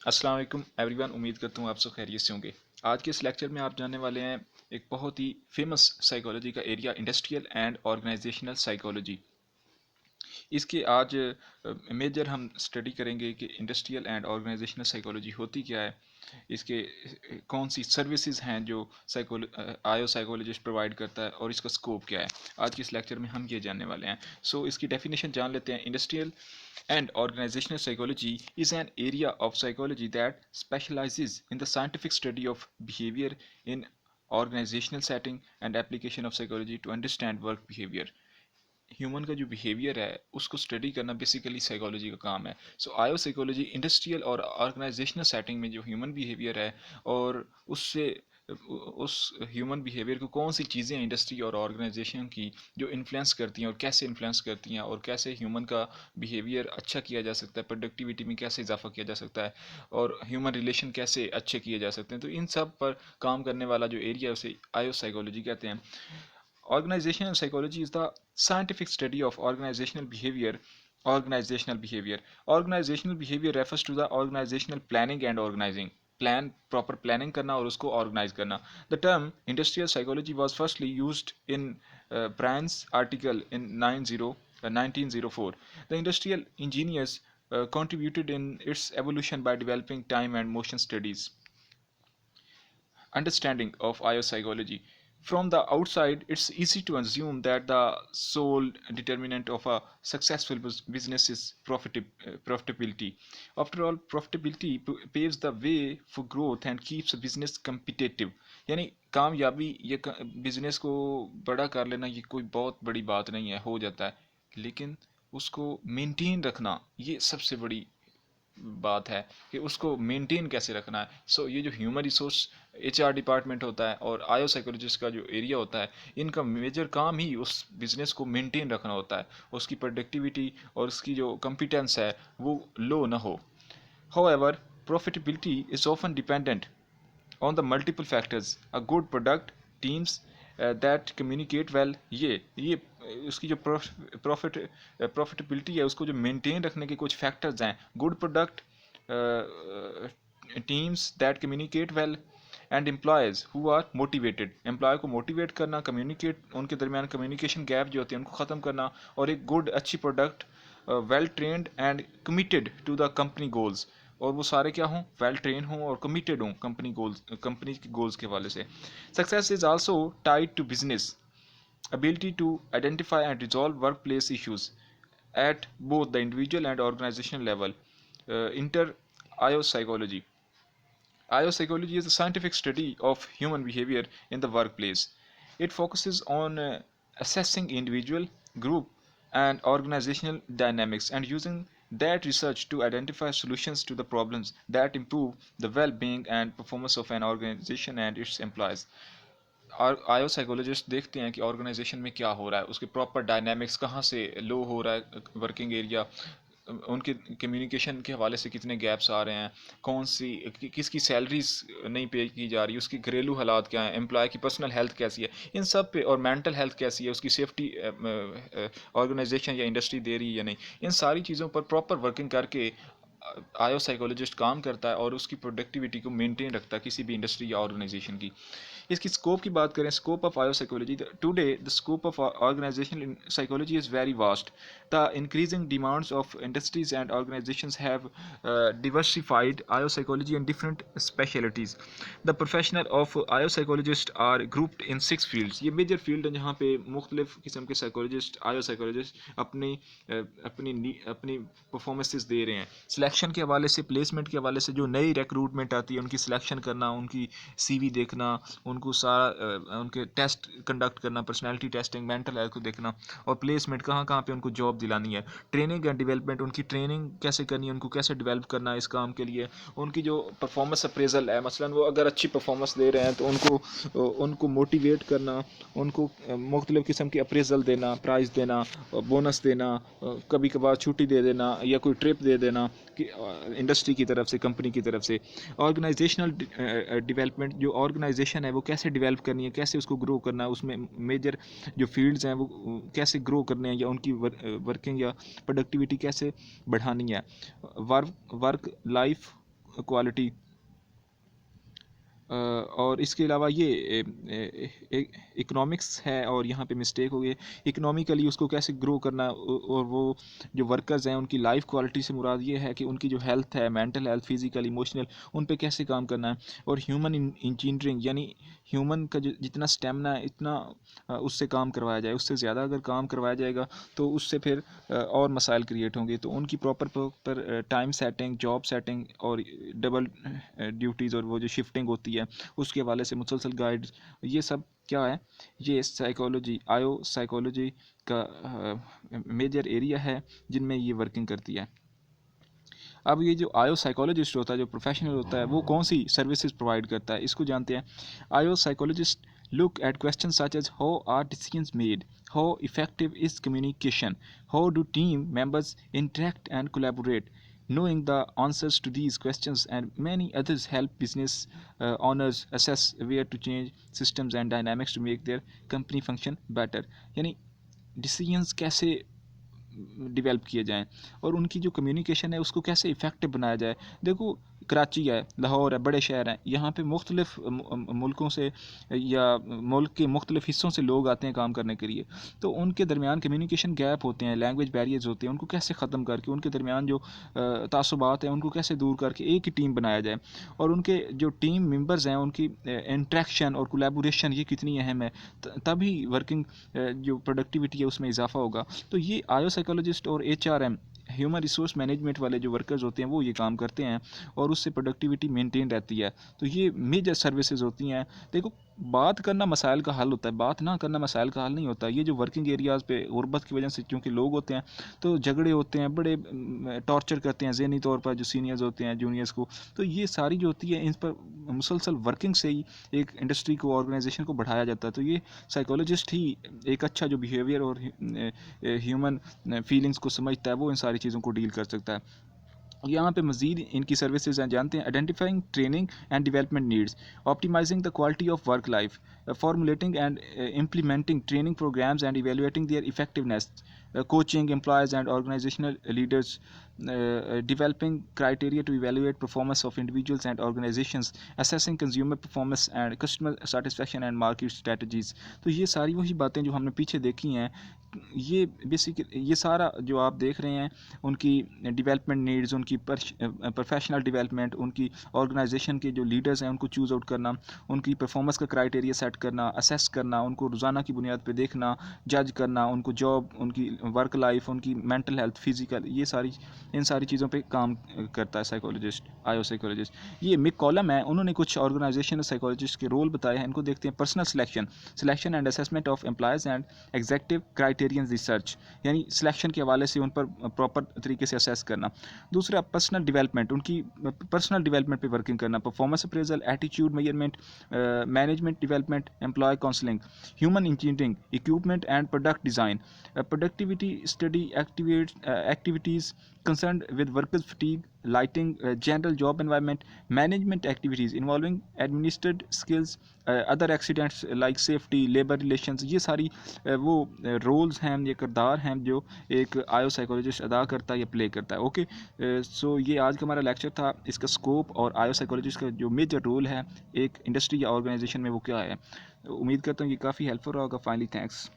السلام علیکم every one, امید کرتا ہوں آپ سب خیریت سے ہوں گے۔ آج کے اس لیکچر میں آپ جاننے والے ہیں ایک بہت ہی فیمس سائیکالوجی کا area, industrial and organizational psychology. اس کے آج میجر ہم اسٹڈی کریں گے کہ انڈسٹریل اینڈ آرگنائزیشنل سائیکالوجی ہوتی کیا ہے، اس کے کون سی سروسز ہیں جو آئیو سائیکولوجسٹ پرووائڈ کرتا ہے، اور اس کا اسکوپ کیا ہے۔ آج کے اس لیکچر میں ہم یہ جاننے والے ہیں۔ اس کی ڈیفینیشن جان لیتے ہیں۔ Industrial and organizational psychology is an area of psychology that specializes in the scientific study of behavior in organizational setting and application of psychology to understand work behavior. Human کا جو بیہیویئر ہے اس کو study کرنا basically psychology کا کام ہے۔ آئیو psychology industrial اور organisational setting میں جو ہیومن بیہیویئر ہے، اور اس ہیومن بیہیویئر کو کون سی چیزیں انڈسٹری اور آرگنائزیشن کی جو انفلوئنس کرتی ہیں اور کیسے انفلوئنس کرتی ہیں، اور کیسے ہیومن کا بیہیویئر اچھا کیا جا سکتا ہے، پروڈکٹیوٹی میں کیسے اضافہ کیا جا سکتا ہے، اور ہیومن ریلیشن کیسے اچھے کیے جا سکتے ہیں، تو ان سب پر کام کرنے والا جو ایریا ہے اسے آئیو سائیکالوجی کہتے ہیں۔ Organizational psychology is the scientific study of organizational behavior. Organizational behavior refers to the organizational planning and organizing. Proper planning کرنا اور اس کو organize کرنا. The term industrial psychology was firstly used in Bryan's article in 1904. The industrial engineers contributed in its evolution by developing time and motion studies. Understanding of IO psychology. From the outside, it's easy to assume that the sole determinant of a successful business is profitability. After all, profitability paves the way for growth and keeps a business competitive. یعنی کامیابی یہ business کو بڑا کر لینا یہ کوئی بہت بڑی بات نہیں ہے، ہو جاتا ہے، لیکن اس کو مینٹین رکھنا یہ سب سے بڑی بات ہے کہ اس کو مینٹین کیسے رکھنا ہے۔ یہ جو ہیومن ریسورس HR ڈپارٹمنٹ ہوتا ہے اور آئیو سائیکولوجسٹ کا جو ایریا ہوتا ہے، ان کا میجر کام ہی اس بزنس کو مینٹین رکھنا ہوتا ہے، اس کی پروڈکٹیوٹی اور اس کی جو کمپیٹنس ہے وہ لو نہ ہو۔ However, profitability is often dependent on the multiple factors: a good product, teams that communicate well. یہ اس کی جو پروفٹیبلٹی ہے اس کو جو مینٹین رکھنے کے کچھ فیکٹرز ہیں: good product, teams that communicate well, and employees who are motivated. Employee کو موٹیویٹ کرنا، کمیونیکیٹ، ان کے درمیان کمیونیکیشن گیپ جو ہوتے ہیں ان کو ختم کرنا، اور ایک گڈ اچھی product, well trained and committed to the company goals, اور وہ سارے کیا ہوں، ویل ٹرین ہوں اور کمیٹیڈ ہوں کمپنی کے گولز کے حوالے سے۔ Success is also tied to business ability to identify and resolve workplace issues at both the individual and organizational level. Inter IO psychology. IO psychology is a scientific study of human behavior in the workplace. It focuses on assessing individual, group, and organizational dynamics and using that research to identify solutions to the problems that improve the well-being and performance of an organization and its employees. IO psychologist دیکھتے ہیں کہ organization میں کیا ہو رہا ہے، اس کے proper dynamics کہاں سے لو ہو رہا ہے، ورکنگ ایریا، ان کے کمیونیکیشن کے حوالے سے کتنے گیپس آ رہے ہیں، کس کی سیلریز نہیں پے کی جا رہی، اس کی گھریلو حالات کیا ہیں، امپلائی کی پرسنل ہیلتھ کیسی ہے، ان سب پہ، اور مینٹل ہیلتھ کیسی ہے، اس کی سیفٹی آرگنائزیشن یا انڈسٹری دے رہی ہے یا نہیں، ان ساری چیزوں پر پراپر ورکنگ کر کے آئیو سائیکولوجسٹ کام کرتا ہے اور اس کی پروڈکٹیوٹی کو مینٹین رکھتا ہے کسی بھی انڈسٹری یا آرگنائزیشن کی۔ اس کی اسکوپ کی بات کریں، scope of IO psychology. Today the scope of organizational psychology is very vast. The increasing demands of industries and organizations have diversified IO psychology in different specialties. The professional of IO psychologist are grouped in 6 fields. یہ major field ہیں جہاں پہ مختلف قسم کے psychologist, IO psychologist اپنی performances دے رہے ہیں۔ سلیکشن کے حوالے سے، پلیسمنٹ کے حوالے سے، جو نئی ریکروٹمنٹ آتی ہے ان کی سلیکشن کرنا، ان کی CV دیکھنا، ان کو سارا ان کے ٹیسٹ کنڈکٹ کرنا، پرسنالٹی ٹیسٹنگ، مینٹل ہیلتھ کو دیکھنا، اور پلیسمنٹ کہاں پہ ان کو جاب دلانی ہے۔ ٹریننگ اینڈ ڈیولپمنٹ، ان کی ٹریننگ کیسے کرنی ہے، ان کو کیسے ڈیولپ کرنا ہے اس کام کے لیے۔ ان کی جو پرفارمنس اپریزل ہے، مثلا وہ اگر اچھی پرفارمنس دے رہے ہیں تو ان کو موٹیویٹ کرنا، ان کو مختلف قسم کی اپریزل دینا، پرائز دینا، بونس دینا، کبھی کبھار چھٹی دے دینا یا کوئی ٹرپ دے دینا انڈسٹری کی طرف سے، کمپنی کی طرف سے۔ آرگنائزیشنل ڈیولپمنٹ، جو آرگنائزیشن ہے وہ کیسے ڈیولپ کرنی ہے، کیسے اس کو گرو کرنا ہے، اس میں میجر جو فیلڈز ہیں وہ کیسے گرو کرنے ہیں، یا ان کی ورکنگ یا پروڈکٹیوٹی کیسے بڑھانی ہے۔ ورک لائف کوالٹی، اور اس کے علاوہ یہ اکنامکس ہے، اور یہاں پہ مسٹیک ہو گئی، اکنامیکلی اس کو کیسے گرو کرنا، اور وہ جو ورکرز ہیں ان کی لائف کوالٹی سے مراد یہ ہے کہ ان کی جو ہیلتھ ہے، مینٹل ہیلتھ، فزیکل، ایموشنل، ان پہ کیسے کام کرنا ہے، اور ہیومن انجینئرنگ یعنی ہیومن کا جو جتنا اسٹیمنا ہے اتنا اس سے کام کروایا جائے، اس سے زیادہ اگر کام کروایا جائے گا تو اس سے پھر اور مسائل کریٹ ہوں گے، تو ان کی proper time setting, job setting, اور ڈبل ڈیوٹیز اور وہ جو شفٹنگ ہوتی ہے اس کے حوالے سے مسلسل گائیڈ، یہ سب کیا ہے، یہ سائیکالوجی، سائیکالوجی کا میجر ایریا ہے جن میں یہ ورکنگ کرتی ہے۔ اب یہ جو سائیکالوجسٹ ہوتا ہے، جو پروفیشنل ہوتا ہے، وہ کون سی سروسز پرووائڈ کرتا ہے، اس کو جانتے ہیں۔ Psychologist look at questions such as how are decisions made, how effective is communication, how do team members interact and collaborate. Knowing the answers to these questions and many others help business owners assess where to change systems and dynamics to make their company function better. یعنی decisions کیسے develop کیے جائیں اور ان کی جو communication ہے اس کو کیسے افیکٹو بنایا جائے۔ دیکھو کراچی ہے، لاہور ہے، بڑے شہر ہیں، یہاں پہ مختلف ملکوں سے یا ملک کے مختلف حصوں سے لوگ آتے ہیں کام کرنے کے لیے، تو ان کے درمیان کمیونیکیشن گیپ ہوتے ہیں، لینگویج بیریئرز ہوتے ہیں، ان کو کیسے ختم کر کے ان کے درمیان جو تعصبات ہیں ان کو کیسے دور کر کے ایک ہی ٹیم بنایا جائے، اور ان کے جو ٹیم ممبرز ہیں ان کی انٹریکشن اور کولیبوریشن یہ کتنی اہم ہے، تبھی ورکنگ جو پروڈکٹیوٹی ہے اس میں اضافہ ہوگا۔ تو یہ سائیکالوجسٹ اور HRM ہیومن ریسورس مینجمنٹ والے جو ورکرز ہوتے ہیں وہ یہ کام کرتے ہیں، اور اس سے پروڈکٹیوٹی مینٹین رہتی ہے۔ تو یہ میجر سروسز ہوتی ہیں۔ دیکھو بات کرنا مسائل کا حل ہوتا ہے، بات نہ کرنا مسائل کا حل نہیں ہوتا۔ یہ جو ورکنگ ایریاز پہ غربت کی وجہ سے کیونکہ لوگ ہوتے ہیں تو جھگڑے ہوتے ہیں، بڑے ٹارچر کرتے ہیں ذہنی طور پر جو سینئرز ہوتے ہیں جونیئرز کو، تو یہ ساری جو ہوتی ہے ان پر مسلسل ورکنگ سے ہی ایک انڈسٹری کو، آرگنائزیشن کو بڑھایا جاتا ہے۔ تو یہ سائیکالوجسٹ ہی ایک اچھا جو بیہیویئر اور ہیومن فیلنگس کو سمجھتا ہے وہ ان ساری چیزوں کو ڈیل کر سکتا ہے۔ یہاں پہ مزید ان کی سروسز ہیں، جانتے ہیں۔ Identifying training and development needs, optimising the quality of work life, formulating and implementing training programmes and evaluating their effectiveness, coaching employees and organisational leaders, developing criteria to evaluate performance of individuals and organizations, assessing consumer performance and customer satisfaction and market strategies۔ تو یہ ساری وہی باتیں جو ہم نے پیچھے دیکھی ہیں، یہ بیسک یہ سارا جو آپ دیکھ رہے ہیں ان کی ڈیولپمنٹ نیڈز، ان کی پروفیشنل ڈیولپمنٹ، ان کی آرگنائزیشن کے جو لیڈرز ہیں ان کو چوز آؤٹ کرنا، ان کی پرفارمنس کا کرائٹیریا سیٹ کرنا، اسیس کرنا، ان کو روزانہ کی بنیاد پہ دیکھنا، جج کرنا، ان کو جاب، ان کی ورک لائف، ان کی مینٹل ہیلتھ، فزیکل، یہ ان ساری چیزوں پہ کام کرتا ہے سائیکالوجسٹ، سائیکالوجسٹ۔ یہ مک کالم ہے، انہوں نے کچھ آرگنائزیشن سائیکالوجسٹ کے رول بتائے ہیں، ان کو دیکھتے ہیں۔ Personnel selection and assessment of employees and executive criterion research, یعنی سلیکشن کے حوالے سے ان پر پراپر طریقے سے اسیس کرنا۔ دوسرا پرسنل ڈیولپمنٹ، ان کی پرسنل ڈیولپمنٹ پہ ورکنگ کرنا، performance appraisal, attitude measurement, management development, employee counselling, human engineering, equipment and product design, productivity study activities concerned with workers fatigue, lighting, general job environment, management activities involving administered skills, other accidents like safety, labor relations۔ یہ ساری وہ rules ہیں، یہ کردار ہیں جو ایک psychologist ادا کرتا ہے یا پلے کرتا ہے۔ اوکے، سو یہ آج کا ہمارا لیکچر تھا، اس کا اسکوپ اور سائیکالوجسٹ کا جو میجر رول ہے ایک انڈسٹری یا آرگنائزیشن میں وہ کیا ہے۔ امید کرتا ہوں یہ کافی ہیلپ فل ہوگا۔ Finally thanks.